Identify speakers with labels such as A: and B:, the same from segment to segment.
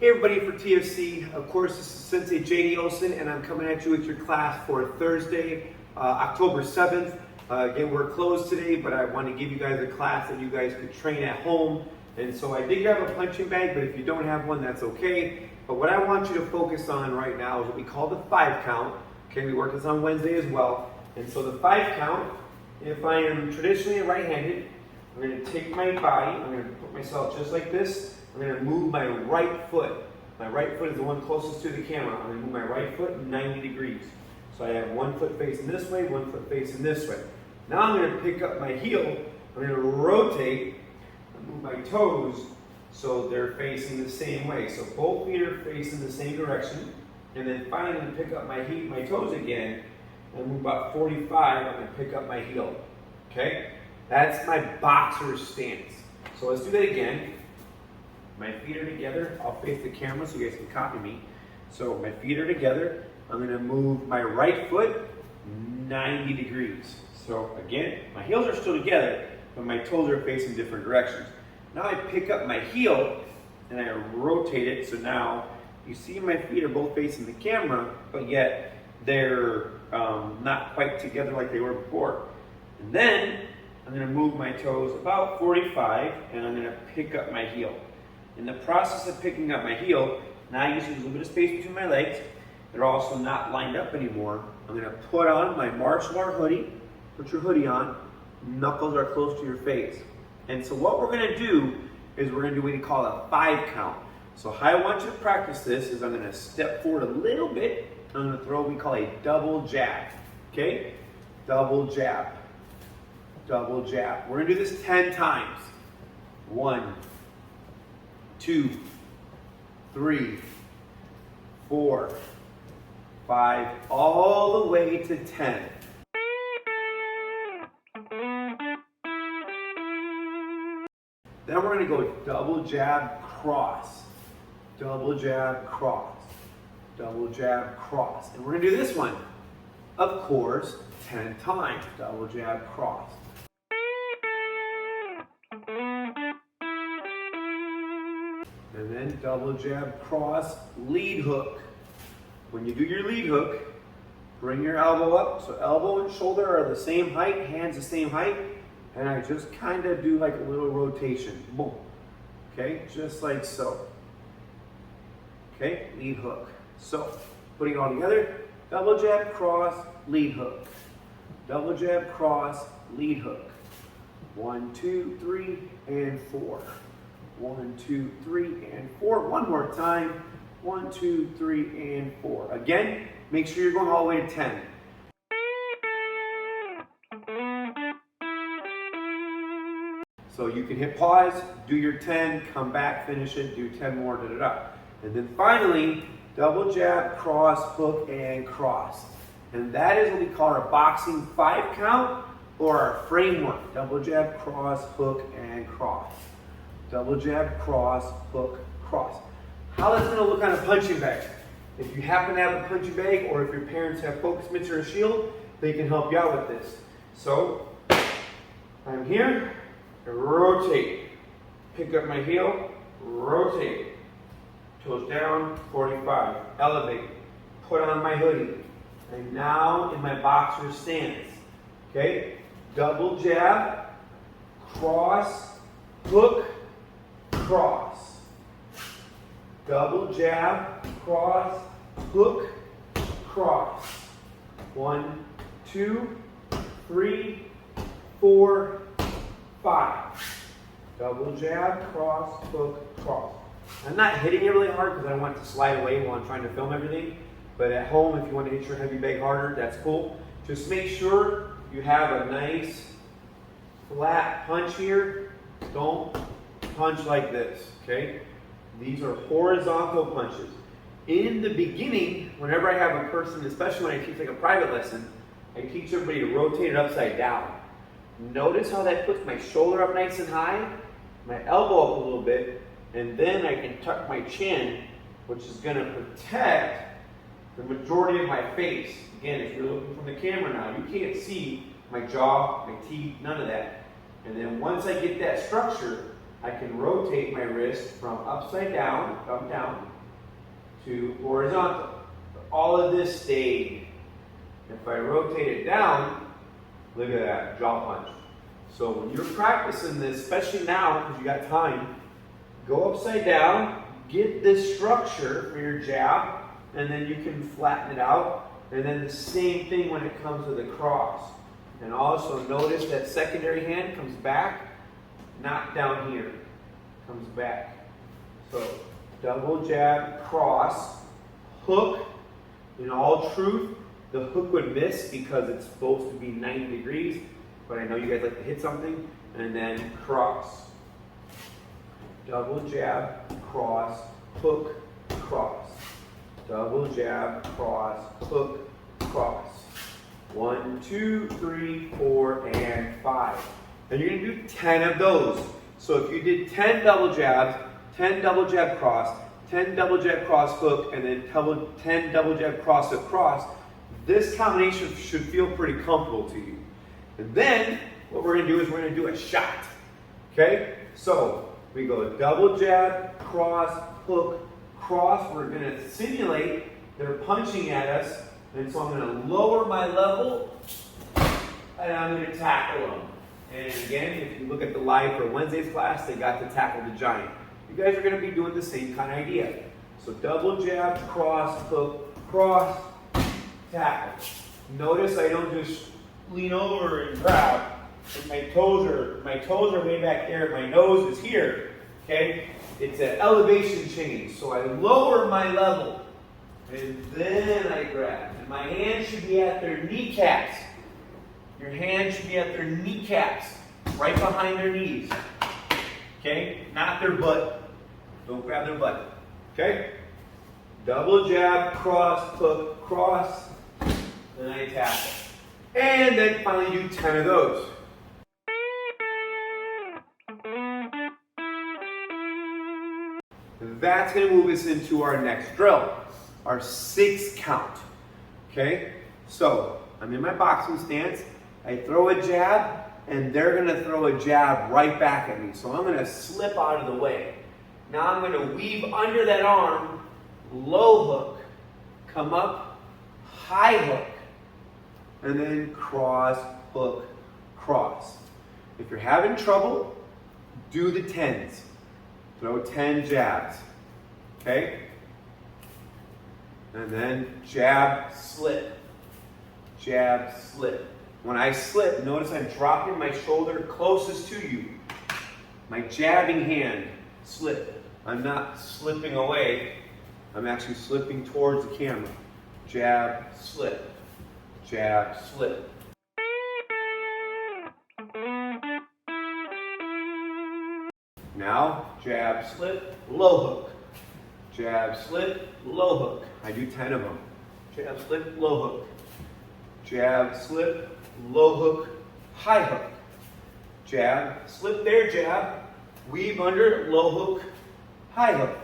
A: Hey everybody, for TFC, of course this is Sensei JD Olson, and I'm coming at you with your class for Thursday, October 7th. Again, we're closed today, but I want to give you guys a class that you guys could train at home. And so I did grab a punching bag, but if you don't have one, that's okay. But what I want you to focus on right now is what we call the 5 count. Okay, we work this on Wednesday as well. And so the 5 count, if I am traditionally right-handed, I'm going to take my body, I'm going to put myself just like this. I'm going to move my right foot. My right foot is the one closest to the camera. I'm going to move my right foot 90 degrees. So I have one foot facing this way, one foot facing this way. Now I'm going to pick up my heel. I'm going to rotate and move my toes so they're facing the same way. So both feet are facing the same direction. And then finally pick up my toes again and move about 45. I'm going to pick up my heel. Okay? That's my boxer stance. So let's do that again. My feet are together. I'll face the camera so you guys can copy me. So my feet are together. I'm going to move my right foot 90 degrees. So again, my heels are still together, but my toes are facing different directions. Now I pick up my heel and I rotate it. So now you see my feet are both facing the camera, but yet they're not quite together like they were before. And then I'm going to move my toes about 45 and I'm going to pick up my heel. In the process of picking up my heel, now you see there's a little bit of space between my legs. They're also not lined up anymore. I'm going to put on my martial art hoodie. Put your hoodie on. Knuckles are close to your face. And so what we're going to do is we're going to do what we call a 5 count. So how I want you to practice this is I'm going to step forward a little bit. I'm going to throw what we call a double jab. Okay? Double jab. Double jab. We're going to do this 10 times. 1, 2, 3, 4, 5, all the way to 10. Then we're going to go double jab, cross, double jab, cross, double jab, cross. And we're going to do this one, of course, 10 times. Double jab, cross. And then double jab, cross, lead hook. When you do your lead hook, bring your elbow up. So elbow and shoulder are the same height, hands the same height. And I just kind of do like a little rotation. Boom. Okay, just like so. Okay, lead hook. So, putting it all together, double jab, cross, lead hook. Double jab, cross, lead hook. 1, 2, 3, and 4. 1, 2, 3, and 4. One more time. 1, 2, 3, and 4. Again, make sure you're going all the way to 10. So you can hit pause, do your 10, come back, finish it, do 10 more, da da da. And then finally, double jab, cross, hook, and cross. And that is what we call our boxing 5 count or our framework. Double jab, cross, hook, and cross. Double jab, cross, hook, cross. How that's going to look on a punching bag. If you happen to have a punching bag or if your parents have focus mitts or a shield, they can help you out with this. So, I'm here, I rotate, pick up my heel, rotate, toes down, 45, elevate, put on my hoodie. I'm now in my boxer stance. Okay, double jab, cross, hook, cross. Double jab, cross, hook, cross. 1, 2, 3, 4, 5. Double jab, cross, hook, cross. I'm not hitting it really hard because I want it to slide away while I'm trying to film everything. But at home, if you want to hit your heavy bag harder, that's cool. Just make sure you have a nice flat punch here. Don't punch like this, okay? These are horizontal punches. In the beginning, whenever I have a person, especially when I teach like a private lesson, I teach everybody to rotate it upside down. Notice how that puts my shoulder up nice and high, my elbow up a little bit, and then I can tuck my chin, which is going to protect the majority of my face. Again, if you're looking from the camera now, you can't see my jaw, my teeth, none of that. And then once I get that structure, I can rotate my wrist from upside down, thumb down, to horizontal. All of this stayed. If I rotate it down, look at that, jaw punch. So when you're practicing this, especially now because you got time, go upside down, get this structure for your jab, and then you can flatten it out. And then the same thing when it comes to the cross. And also notice that secondary hand comes back, not down here, comes back. So double jab, cross, hook. In all truth, the hook would miss because it's supposed to be 90 degrees, but I know you guys like to hit something, and then cross. Double jab, cross, hook, cross. Double jab, cross, hook, cross. 1, 2, 3, 4, and 5. And you're gonna do 10 of those. So if you did 10 double jabs, 10 double jab cross, 10 double jab cross hook, and then 10 double jab cross hook cross, this combination should feel pretty comfortable to you. And then what we're gonna do is we're gonna do a shot. Okay? So we go double jab, cross, hook, cross. We're gonna simulate they're punching at us. And so I'm gonna lower my level and I'm gonna tackle them. And again, if you look at the live for Wednesday's class, they got to tackle the giant. You guys are gonna be doing the same kind of idea. So double jab, cross, hook, cross, tackle. Notice I don't just lean over and grab. My toes are way back there, my nose is here. Okay? It's an elevation change. So I lower my level. And then I grab. And my hands should be at their kneecaps. Your hands should be at their kneecaps, right behind their knees. Okay? Not their butt. Don't grab their butt. Okay? Double jab, cross, hook, cross, and I tackle. And then finally do 10 of those. That's going to move us into our next drill, our 6 count. Okay? So, I'm in my boxing stance. I throw a jab, and they're going to throw a jab right back at me. So I'm going to slip out of the way. Now I'm going to weave under that arm, low hook, come up, high hook, and then cross, hook, cross. If you're having trouble, do the 10s. Throw 10 jabs. Okay? And then jab, slip. Jab, slip. When I slip, notice I'm dropping my shoulder closest to you. My jabbing hand, slip. I'm not slipping away. I'm actually slipping towards the camera. Jab, slip. Jab, slip. Now, jab, slip, low hook. Jab, slip, low hook. I do 10 of them. Jab, slip, low hook. Jab, slip, low hook, high hook. Jab, slip there, jab, weave under, low hook, high hook.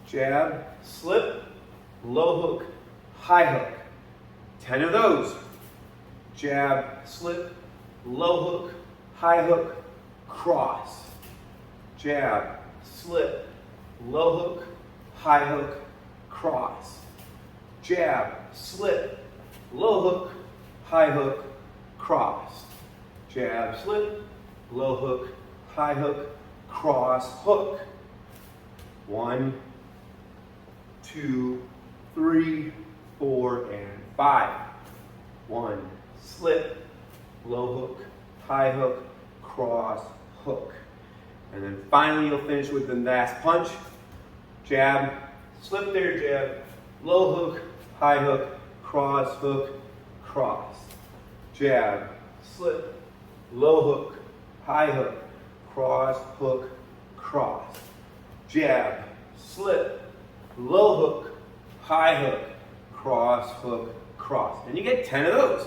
A: Jab, slip, low hook, high hook. 10 of those. Jab, slip, low hook, high hook, cross. Jab, slip, low hook, high hook, cross. Jab, slip, low hook, high hook, cross. Jab, slip, low hook, high hook, cross, hook. 1, 2, 3, 4, and 5. 1, slip, low hook, high hook, cross, hook. And then finally you'll finish with the last punch. Jab, slip there, jab, low hook, high hook, cross, hook, cross. Jab, slip, low hook, high hook, cross, hook, cross. Jab, slip, low hook, high hook, cross, hook, cross. And you get 10 of those.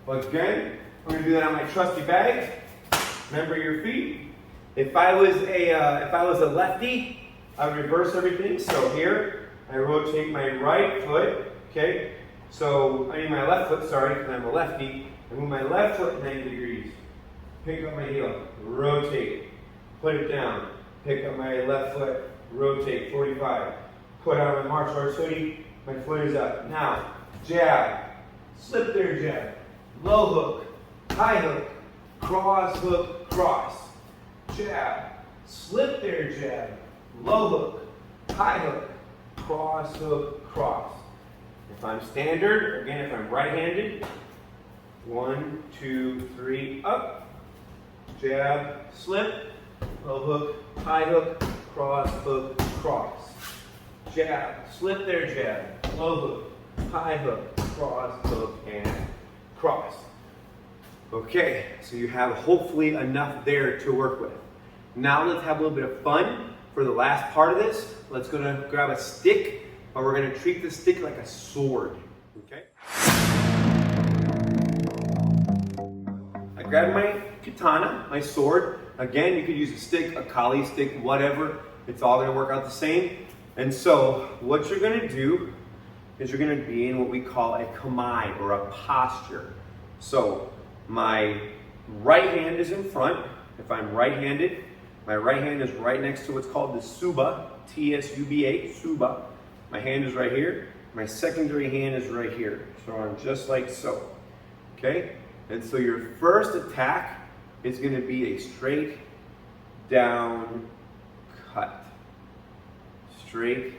A: But again, we're going to do that on my trusty bag. Remember your feet. If I was a lefty, I would reverse everything. So here, I rotate my right foot. Okay. So I mean my left foot. Sorry, because I'm a lefty. I move my left foot 90 degrees. Pick up my heel. Rotate. put it down, pick up my left foot, rotate 45, put out my martial arts hoodie, my foot is up. Now, jab, slip there jab, low hook, high hook, cross hook, cross, jab, slip there jab, low hook, high hook, cross hook, cross. If I'm standard, again, if I'm right-handed, 1, 2, 3, up, jab, slip, low hook, high hook, cross hook, cross. Jab, slip there jab, low hook, high hook, cross hook, and cross. Okay, so you have hopefully enough there to work with. Now let's have a little bit of fun for the last part of this. Let's go grab a stick, but we're gonna treat the stick like a sword, okay? I grabbed my katana, my sword. Again, you could use a stick, a kali stick, whatever. It's all gonna work out the same. And so what you're gonna do is you're gonna be in what we call a kamae, or a posture. So my right hand is in front. If I'm right-handed, my right hand is right next to what's called the suba, T-S-U-B-A, suba. My hand is right here. My secondary hand is right here. So I'm just like so, okay? And so your first attack is gonna be a straight down cut. Straight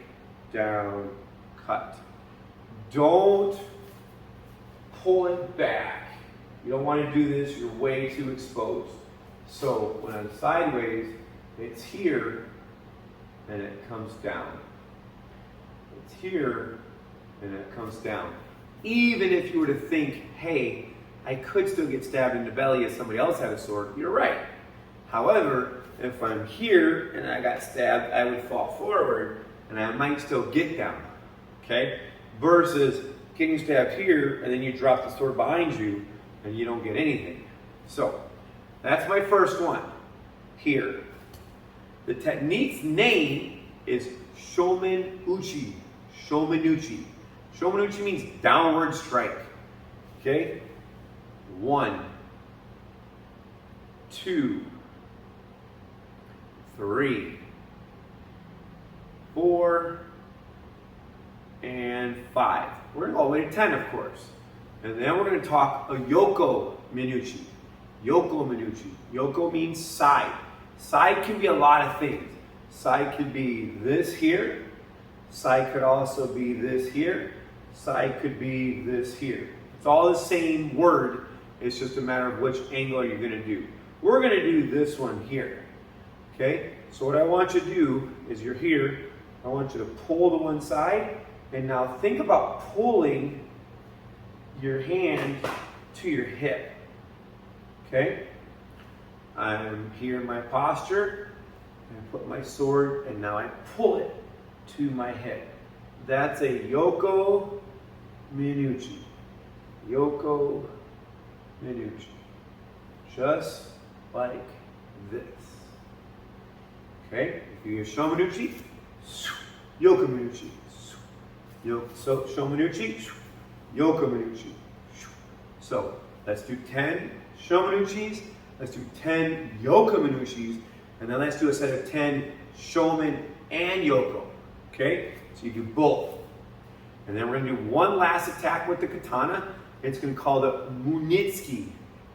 A: down cut. Don't pull it back. You don't want to do this, you're way too exposed. So when I'm sideways, it's here and it comes down. It's here and it comes down. Even if you were to think, hey, I could still get stabbed in the belly if somebody else had a sword, you're right. However, if I'm here and I got stabbed, I would fall forward and I might still get down, okay? Versus getting stabbed here and then you drop the sword behind you and you don't get anything. So that's my first one here. The technique's name is shomen-uchi. Shomen-uchi. Shomen-uchi means downward strike. Okay? 1, 2, 3, 4, and 5. We're going to go all the way to 10, of course. And then we're going to talk a yoko minuchi. Yoko minuchi. Yoko means side. Side can be a lot of things. Side could be this here. Side could also be this here. Side could be this here. It's all the same word. It's just a matter of which angle you're going to do. We're going to do this one here. Okay? So what I want you to do is you're here. I want you to pull to one side. And now think about pulling your hand to your hip. Okay? I'm here in my posture. I put my sword and now I pull it to my hip. That's a yoko minuchi. Yoko minuchi. Just like this. Okay? If you use shomenuchi, yoko minuchi. So shomenuchi, yoko minuchi. So let's do 10 shomenuchis. Let's do 10 yoko minuchis. And then let's do a set of 10 shomen and yoko. Okay? So you do both. And then we're going to do one last attack with the katana. It's going to be called a munitsuki.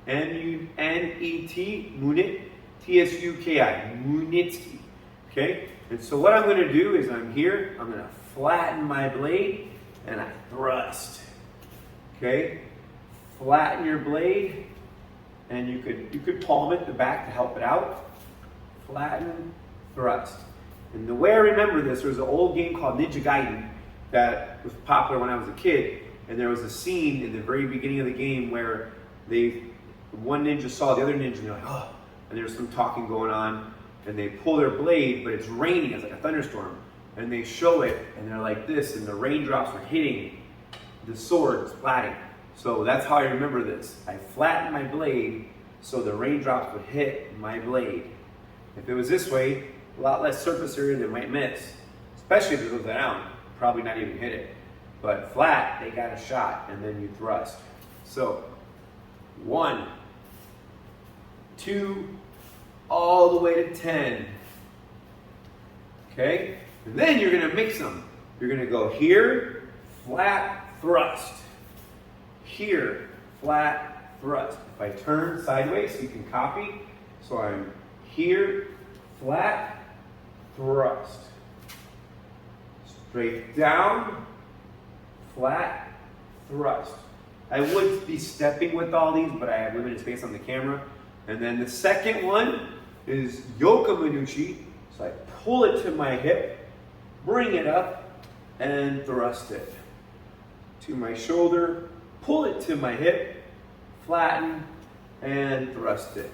A: M-U-N-E-T, munit, T-S-U-K-I, munitsuki. Okay? And so what I'm going to do is I'm here, I'm going to flatten my blade, and I thrust. Okay? Flatten your blade, and you could palm it the back to help it out. Flatten, thrust. And the way I remember this, there was an old game called Ninja Gaiden that was popular when I was a kid, and there was a scene in the very beginning of the game where one ninja saw the other ninja, and they're like, oh, and there's some talking going on, and they pull their blade, but it's raining, it's like a thunderstorm, and they show it, and they're like this, and the raindrops are hitting the sword, splatting. So that's how I remember this. I flattened my blade so the raindrops would hit my blade. If it was this way, a lot less surface area they might miss, especially if it goes down, probably not even hit it. But flat, they got a shot, and then you thrust. So, 1, 2, all the way to 10. Okay? And then you're gonna mix them. You're gonna go here, flat, thrust. Here, flat, thrust. If I turn sideways, you can copy. So I'm here, flat, thrust. Straight down, flat, thrust. I would be stepping with all these, but I have limited space on the camera. And then the second one is Yoka Manuchi. So I pull it to my hip, bring it up, and thrust it. To my shoulder, pull it to my hip, flatten, and thrust it.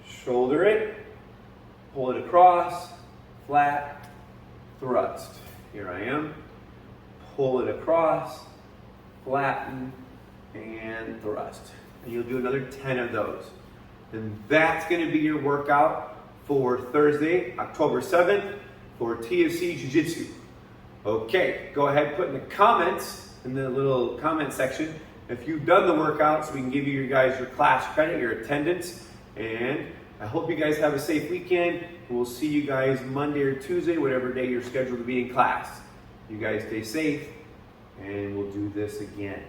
A: Shoulder it, pull it across, flat, thrust. Here I am. Pull it across, flatten, and thrust. And you'll do another 10 of those. And that's going to be your workout for Thursday, October 7th for TFC Jujitsu. Okay, go ahead, put in the comments, in the little comment section, if you've done the workout so we can give you guys your class credit, your attendance. And I hope you guys have a safe weekend. We'll see you guys Monday or Tuesday, whatever day you're scheduled to be in class. You guys stay safe, and we'll do this again.